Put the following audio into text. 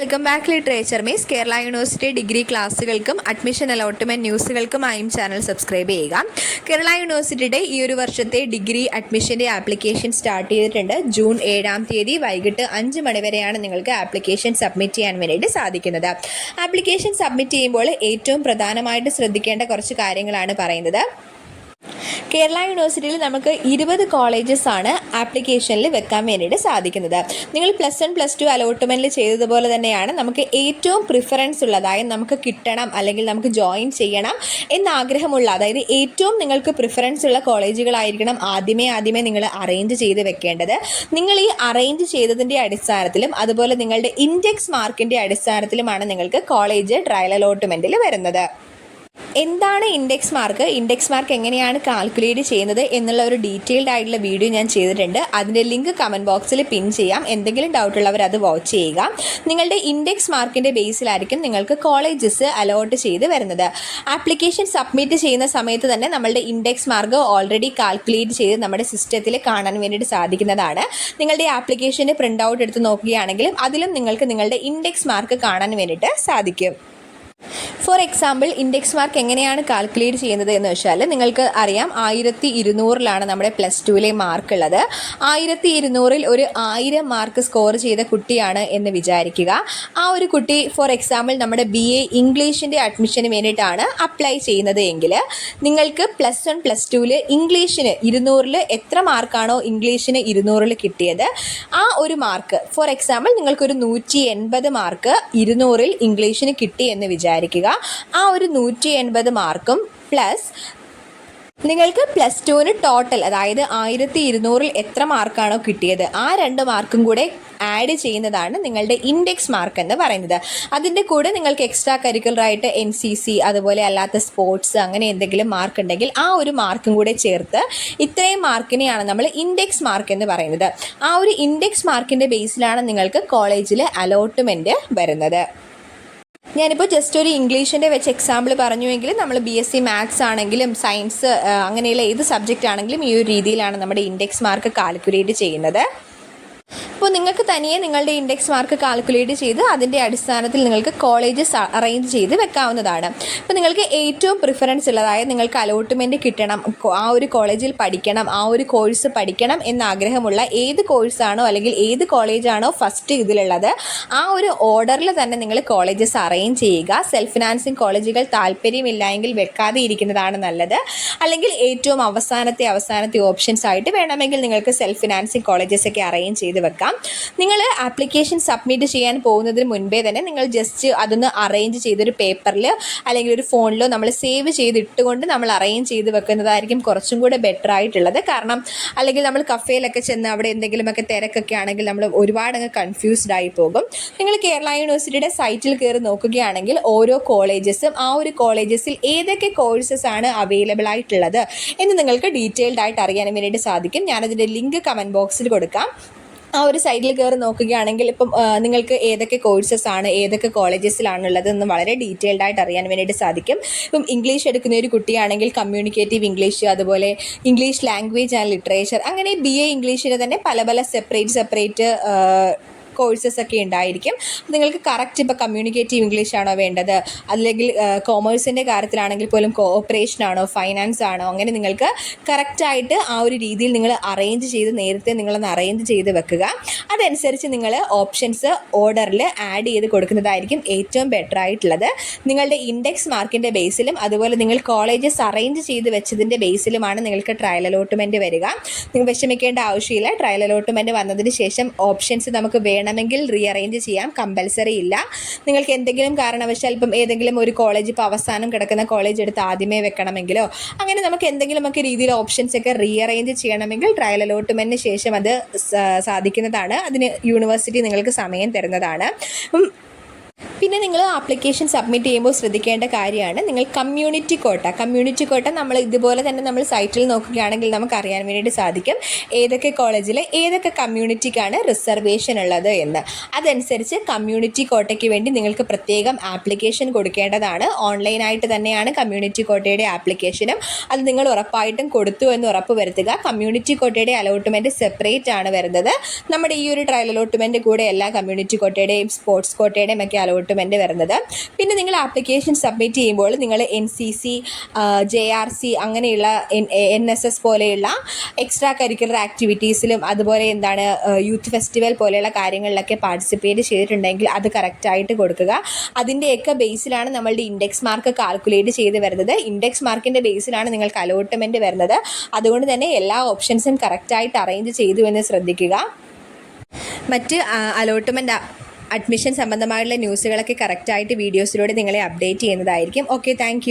Welcome back literature മീസ് Kerala university degree ക്ലാസ്സുകൾക്കും admission allotment ന്യൂസുകൾക്കുമായും ചാനൽ സബ്സ്ക്രൈബ് ചെയ്യുക. കേരള യൂണിവേഴ്സിറ്റിയുടെ ഈ ഒരു വർഷത്തെ ഡിഗ്രി അഡ്മിഷൻ്റെ ആപ്ലിക്കേഷൻ സ്റ്റാർട്ട് ചെയ്തിട്ടുണ്ട്. ജൂൺ 7 വൈകിട്ട് 5 മണി വരെയാണ് നിങ്ങൾക്ക് ആപ്ലിക്കേഷൻ സബ്മിറ്റ് ചെയ്യാൻ വേണ്ടിയിട്ട് സാധിക്കുന്നത്. ആപ്ലിക്കേഷൻ സബ്മിറ്റ് ചെയ്യുമ്പോൾ ഏറ്റവും പ്രധാനമായിട്ട് ശ്രദ്ധിക്കേണ്ട കുറച്ച് കാര്യങ്ങളാണ് പറയുന്നത്. കേരള യൂണിവേഴ്സിറ്റിയിൽ നമുക്ക് 20 കോളേജസ് ആണ് ആപ്ലിക്കേഷനിൽ വെക്കാൻ വേണ്ടിയിട്ട് സാധിക്കുന്നത്. നിങ്ങൾ +1 +2 അലോട്ട്മെൻറ്റിൽ ചെയ്തതുപോലെ തന്നെയാണ് നമുക്ക് ഏറ്റവും പ്രിഫറൻസ് ഉള്ള, അതായത് നമുക്ക് കിട്ടണം അല്ലെങ്കിൽ നമുക്ക് ജോയിൻ ചെയ്യണം എന്നാഗ്രഹമുള്ള, അതായത് ഏറ്റവും നിങ്ങൾക്ക് പ്രിഫറൻസ് ഉള്ള കോളേജുകളായിരിക്കണം ആദ്യമേ നിങ്ങൾ അറേഞ്ച് ചെയ്ത് വെക്കേണ്ടത്. നിങ്ങൾ ഈ അറേഞ്ച് ചെയ്തതിൻ്റെ അടിസ്ഥാനത്തിലും അതുപോലെ നിങ്ങളുടെ ഇൻഡെക്സ് മാർക്കിൻ്റെ അടിസ്ഥാനത്തിലുമാണ് നിങ്ങൾക്ക് കോളേജ് ട്രയൽ അലോട്ട്മെൻറ്റിൽ വരുന്നത്. എന്താണ് ഇൻഡെക്സ് മാർക്ക്, ഇൻഡെക്സ് മാർക്ക് എങ്ങനെയാണ് കാൽക്കുലേറ്റ് ചെയ്യുന്നത് എന്നുള്ള ഒരു ഡീറ്റെയിൽഡ് ആയിട്ടുള്ള വീഡിയോ ഞാൻ ചെയ്തിട്ടുണ്ട്. അതിൻ്റെ ലിങ്ക് കമൻറ്റ് ബോക്സിൽ പിൻ ചെയ്യാം. എന്തെങ്കിലും ഡൗട്ടുള്ളവർ അത് വാച്ച് ചെയ്യുക. നിങ്ങളുടെ ഇൻഡെക്സ് മാർക്കിൻ്റെ ബേസിലായിരിക്കും നിങ്ങൾക്ക് കോളേജസ് അലോട്ട് ചെയ്ത് വരുന്നത്. ആപ്ലിക്കേഷൻ സബ്മിറ്റ് ചെയ്യുന്ന സമയത്ത് തന്നെ നമ്മളുടെ ഇൻഡെക്സ് മാർക്ക് ഓൾറെഡി കാൽക്കുലേറ്റ് ചെയ്ത് നമ്മുടെ സിസ്റ്റത്തിൽ കാണാൻ വേണ്ടിയിട്ട് സാധിക്കുന്നതാണ്. നിങ്ങളുടെ ആപ്ലിക്കേഷന് പ്രിൻ്റ് ഔട്ട് എടുത്ത് നോക്കുകയാണെങ്കിലും അതിലും നിങ്ങൾക്ക് നിങ്ങളുടെ ഇൻഡെക്സ് മാർക്ക് കാണാൻ വേണ്ടിയിട്ട് സാധിക്കും. ഫോർ എക്സാമ്പിൾ, ഇൻഡെക്സ് മാർക്ക് എങ്ങനെയാണ് കാൽക്കുലേറ്റ് ചെയ്യുന്നത് എന്ന് വെച്ചാൽ നിങ്ങൾക്ക് അറിയാം 1200 നമ്മുടെ +2 മാർക്ക് ഉള്ളത്. 1200 ഒരു 1000 മാർക്ക് സ്കോർ ചെയ്ത കുട്ടിയാണ് എന്ന് വിചാരിക്കുക. ആ ഒരു കുട്ടി ഫോർ എക്സാമ്പിൾ നമ്മുടെ BA ഇംഗ്ലീഷിൻ്റെ അഡ്മിഷന് വേണ്ടിയിട്ടാണ് അപ്ലൈ ചെയ്യുന്നത് എങ്കിൽ നിങ്ങൾക്ക് +1 +2 ഇംഗ്ലീഷിന് 200 എത്ര മാർക്കാണോ ഇംഗ്ലീഷിന് 200 കിട്ടിയത്, ആ ഒരു മാർക്ക് ഫോർ എക്സാമ്പിൾ നിങ്ങൾക്കൊരു 180 മാർക്ക് 200 ഇംഗ്ലീഷിന് കിട്ടി എന്ന് വിചാരിക്കുക. ആ ഒരു 180 മാർക്കും പ്ലസ് നിങ്ങൾക്ക് +2 ടോട്ടൽ, അതായത് 1200 എത്ര മാർക്കാണോ കിട്ടിയത് ആ 2 മാർക്കും കൂടെ ആഡ് ചെയ്യുന്നതാണ് നിങ്ങളുടെ ഇൻഡെക്സ് മാർക്ക് എന്ന് പറയുന്നത്. അതിൻ്റെ കൂടെ നിങ്ങൾക്ക് എക്സ്ട്രാ കരിക്കുലറായിട്ട് NCC അതുപോലെ അല്ലാത്ത സ്പോർട്സ് അങ്ങനെ എന്തെങ്കിലും മാർക്ക് ഉണ്ടെങ്കിൽ ആ ഒരു മാർക്കും കൂടെ ചേർത്ത് ഇത്രയും മാർക്കിനെയാണ് നമ്മൾ ഇൻഡെക്സ് മാർക്ക് എന്ന് പറയുന്നത്. ആ ഒരു ഇൻഡെക്സ് മാർക്കിൻ്റെ ബേസിലാണ് നിങ്ങൾക്ക് കോളേജിൽ അലോട്ട്മെൻറ്റ് വരുന്നത്. ഞാനിപ്പോൾ ജസ്റ്റ് ഒരു ഇംഗ്ലീഷിൻ്റെ വെച്ച് എക്സാമ്പിൾ പറഞ്ഞുവെങ്കിൽ നമ്മൾ BSc മാത്സ് ആണെങ്കിലും സയൻസ് അങ്ങനെയുള്ള ഏത് സബ്ജക്റ്റ് ആണെങ്കിലും ഈ ഒരു രീതിയിലാണ് നമ്മുടെ ഇൻഡെക്സ് മാർക്ക് കാൽക്കുലേറ്റ് ചെയ്യുന്നത്. അപ്പോൾ നിങ്ങൾക്ക് തനിയെ നിങ്ങളുടെ ഇൻഡെക്സ് മാർക്ക് കാൽക്കുലേറ്റ് ചെയ്ത് അതിൻ്റെ അടിസ്ഥാനത്തിൽ നിങ്ങൾക്ക് കോളേജസ് അറേഞ്ച് ചെയ്ത് വെക്കാവുന്നതാണ്. ഇപ്പോൾ നിങ്ങൾക്ക് ഏറ്റവും പ്രിഫറൻസ് ഉള്ള, അതായത് നിങ്ങൾക്ക് അലോട്ട്മെൻറ്റ് കിട്ടണം, ആ ഒരു കോളേജിൽ പഠിക്കണം, ആ ഒരു കോഴ്സ് പഠിക്കണം എന്നാഗ്രഹമുള്ള ഏത് കോഴ്സാണോ അല്ലെങ്കിൽ ഏത് കോളേജാണോ ഫസ്റ്റ് ഇതിലുള്ളത് ആ ഒരു ഓർഡറിൽ തന്നെ നിങ്ങൾ കോളേജസ് അറേഞ്ച് ചെയ്യുക. സെൽഫ് ഫിനാൻസിങ് കോളേജുകൾ താല്പര്യമില്ല എങ്കിൽ വെക്കാതെ ഇരിക്കുന്നതാണ് നല്ലത്. അല്ലെങ്കിൽ ഏറ്റവും അവസാനത്തെ ഓപ്ഷൻസ് ആയിട്ട് വേണമെങ്കിൽ നിങ്ങൾക്ക് സെൽഫ് ഫിനാൻസിങ് കോളേജസ് ഒക്കെ അറേഞ്ച് ചെയ്ത് വെക്കാം. നിങ്ങൾ ആപ്ലിക്കേഷൻ സബ്മിറ്റ് ചെയ്യാൻ പോകുന്നതിന് മുൻപേ തന്നെ നിങ്ങൾ ജസ്റ്റ് അതൊന്ന് അറേഞ്ച് ചെയ്തൊരു പേപ്പറിൽ അല്ലെങ്കിൽ ഒരു ഫോണിലോ നമ്മൾ സേവ് ചെയ്തിട്ടുകൊണ്ട് നമ്മൾ അറേഞ്ച് ചെയ്ത് വെക്കുന്നതായിരിക്കും കുറച്ചും കൂടെ ബെറ്റർ ആയിട്ടുള്ളത്. കാരണം അല്ലെങ്കിൽ നമ്മൾ കഫേയിലൊക്കെ ചെന്ന് അവിടെ എന്തെങ്കിലുമൊക്കെ തിരക്കൊക്കെ ആണെങ്കിൽ നമ്മൾ ഒരുപാടങ്ങ് കൺഫ്യൂസ്ഡ് ആയി പോകും. നിങ്ങൾ കേരള യൂണിവേഴ്സിറ്റിയുടെ സൈറ്റിൽ കയറി നോക്കുകയാണെങ്കിൽ ഓരോ കോളേജസും ആ ഒരു കോളേജസിൽ ഏതൊക്കെ കോഴ്സസ് ആണ് അവൈലബിൾ ആയിട്ടുള്ളത് എന്ന് നിങ്ങൾക്ക് ഡീറ്റെയിൽഡ് ആയിട്ട് അറിയാൻ വേണ്ടിയിട്ട് സാധിക്കും. ഞാനതിൻ്റെ ലിങ്ക് കമൻറ്റ് ബോക്സിൽ കൊടുക്കാം. ആ ഒരു സൈറ്റിൽ കയറി നോക്കുകയാണെങ്കിൽ ഇപ്പം നിങ്ങൾക്ക് ഏതൊക്കെ കോഴ്സസ് ആണ് ഏതൊക്കെ കോളേജസിലാണുള്ളത് എന്ന് വളരെ ഡീറ്റെയിൽഡ് ആയിട്ട് അറിയാൻ വേണ്ടിയിട്ട് സാധിക്കും. ഇപ്പം ഇംഗ്ലീഷ് എടുക്കുന്ന ഒരു കുട്ടിയാണെങ്കിൽ കമ്മ്യൂണിക്കേറ്റീവ് ഇംഗ്ലീഷ്, അതുപോലെ ഇംഗ്ലീഷ് ലാംഗ്വേജ് ആൻഡ് ലിറ്ററേച്ചർ, അങ്ങനെ BA ഇംഗ്ലീഷിന് തന്നെ പല സെപ്പറേറ്റ് കോഴ്സസ് ഒക്കെ ഉണ്ടായിരിക്കും. നിങ്ങൾക്ക് കറക്റ്റ് ഇപ്പോൾ കമ്മ്യൂണിക്കേറ്റീവ് ഇംഗ്ലീഷ് ആണോ വേണ്ടത്, അല്ലെങ്കിൽ കോമേഴ്സിൻ്റെ കാര്യത്തിലാണെങ്കിൽ പോലും കോഓപ്പറേഷൻ ആണോ ഫൈനാൻസ് ആണോ, അങ്ങനെ നിങ്ങൾക്ക് കറക്റ്റായിട്ട് ആ ഒരു രീതിയിൽ നിങ്ങൾ അറേഞ്ച് ചെയ്ത് നേരത്തെ നിങ്ങളൊന്ന് അറേഞ്ച് ചെയ്ത് വെക്കുക. അതനുസരിച്ച് നിങ്ങൾ ഓപ്ഷൻസ് ഓർഡറിൽ ആഡ് ചെയ്ത് കൊടുക്കുന്നതായിരിക്കും ഏറ്റവും ബെറ്റർ ആയിട്ടുള്ളത്. നിങ്ങളുടെ ഇൻഡെക്സ് മാർക്കിൻ്റെ ബേസിലും അതുപോലെ നിങ്ങൾ കോളേജസ് അറേഞ്ച് ചെയ്ത് വെച്ചതിൻ്റെ ബേസിലുമാണ് നിങ്ങൾക്ക് ട്രയൽ അലോട്ട്മെൻറ്റ് വരിക. നിങ്ങൾ വിഷമിക്കേണ്ട ആവശ്യമില്ല. ട്രയൽ അലോട്ട്മെൻറ്റ് വന്നതിന് ശേഷം ഓപ്ഷൻസ് നമുക്ക് വേണമെങ്കിൽ റീഅറേഞ്ച് ചെയ്യാം, കമ്പൽസറി ഇല്ല. നിങ്ങൾക്ക് എന്തെങ്കിലും കാരണവശാൽ ഇപ്പം ഏതെങ്കിലും ഒരു കോളേജ് ഇപ്പോൾ അവസാനം കിടക്കുന്ന കോളേജ് എടുത്ത് ആദ്യമേ വെക്കണമെങ്കിലോ അങ്ങനെ നമുക്ക് എന്തെങ്കിലുമൊക്കെ രീതിയിൽ ഓപ്ഷൻസ് ഒക്കെ റീഅറേഞ്ച് ചെയ്യണമെങ്കിൽ ട്രയൽ അലോട്ട്മെൻറ്റിന് ശേഷം അത് സാധിക്കുന്നതാണ്. അതിന് യൂണിവേഴ്സിറ്റി നിങ്ങൾക്ക് സമയം തരുന്നതാണ്. പിന്നെ നിങ്ങൾ ആപ്ലിക്കേഷൻ സബ്മിറ്റ് ചെയ്യുമ്പോൾ ശ്രദ്ധിക്കേണ്ട കാര്യമാണ് നിങ്ങൾ കമ്മ്യൂണിറ്റി കോട്ട നമ്മൾ ഇതുപോലെ തന്നെ നമ്മൾ സൈറ്റിൽ നോക്കുകയാണെങ്കിൽ നമുക്ക് അറിയാൻ വേണ്ടിയിട്ട് സാധിക്കും ഏതൊക്കെ കോളേജിൽ ഏതൊക്കെ കമ്മ്യൂണിറ്റിക്കാണ് റിസർവേഷൻ ഉള്ളത് എന്ന്. അതനുസരിച്ച് കമ്മ്യൂണിറ്റി കോട്ടയ്ക്ക് വേണ്ടി നിങ്ങൾക്ക് പ്രത്യേകം ആപ്ലിക്കേഷൻ കൊടുക്കേണ്ടതാണ്. ഓൺലൈനായിട്ട് തന്നെയാണ് കമ്മ്യൂണിറ്റി കോട്ടയുടെ ആപ്ലിക്കേഷനും. അത് നിങ്ങൾ ഉറപ്പായിട്ടും കൊടുത്തു എന്ന് ഉറപ്പ് വരുത്തുക. കമ്മ്യൂണിറ്റി കോട്ടയുടെ അലോട്ട്മെൻറ്റ് സെപ്പറേറ്റ് ആണ് വരുന്നത്. നമ്മുടെ ഈ ഒരു ട്രയൽ അലോട്ട്മെൻറ്റ് കൂടെ എല്ലാ കമ്മ്യൂണിറ്റി കോട്ടയുടെയും സ്പോർട്സ് കോട്ടയുടെയും ഒക്കെ അലോട്ട്മെൻറ്റ് വരുന്നത്. പിന്നെ നിങ്ങൾ ആപ്ലിക്കേഷൻ സബ്മിറ്റ് ചെയ്യുമ്പോൾ നിങ്ങൾ NCC, JRC അങ്ങനെയുള്ള NSS പോലെയുള്ള എക്സ്ട്രാ കരിക്കുലർ ആക്ടിവിറ്റീസിലും അതുപോലെ യൂത്ത് ഫെസ്റ്റിവൽ പോലെയുള്ള കാര്യങ്ങളിലൊക്കെ പാർട്ടിസിപ്പേറ്റ് ചെയ്തിട്ടുണ്ടെങ്കിൽ അത് കറക്റ്റായിട്ട് കൊടുക്കുക. അതിൻ്റെയൊക്കെ ബേസിലാണ് നമ്മളുടെ ഇൻഡെക്സ് മാർക്ക് കാൽക്കുലേറ്റ് ചെയ്ത് വരുന്നത്. ഇൻഡെക്സ് മാർക്കിൻ്റെ ബേസിലാണ് നിങ്ങൾക്ക് അലോട്ട്മെൻറ്റ് വരുന്നത്. അതുകൊണ്ട് തന്നെ എല്ലാ ഓപ്ഷൻസും കറക്റ്റായിട്ട് അറേഞ്ച് ചെയ്തു എന്ന് ശ്രദ്ധിക്കുക. മറ്റ് അലോട്ട്മെൻറ്റ് അഡ്മിഷൻ സംബന്ധമായുള്ള ന്യൂസുകളൊക്കെ കറക്റ്റായിട്ട് വീഡിയോസിലൂടെ നിങ്ങളെ അപ്ഡേറ്റ് ചെയ്യുന്നതായിരിക്കും. Okay, thank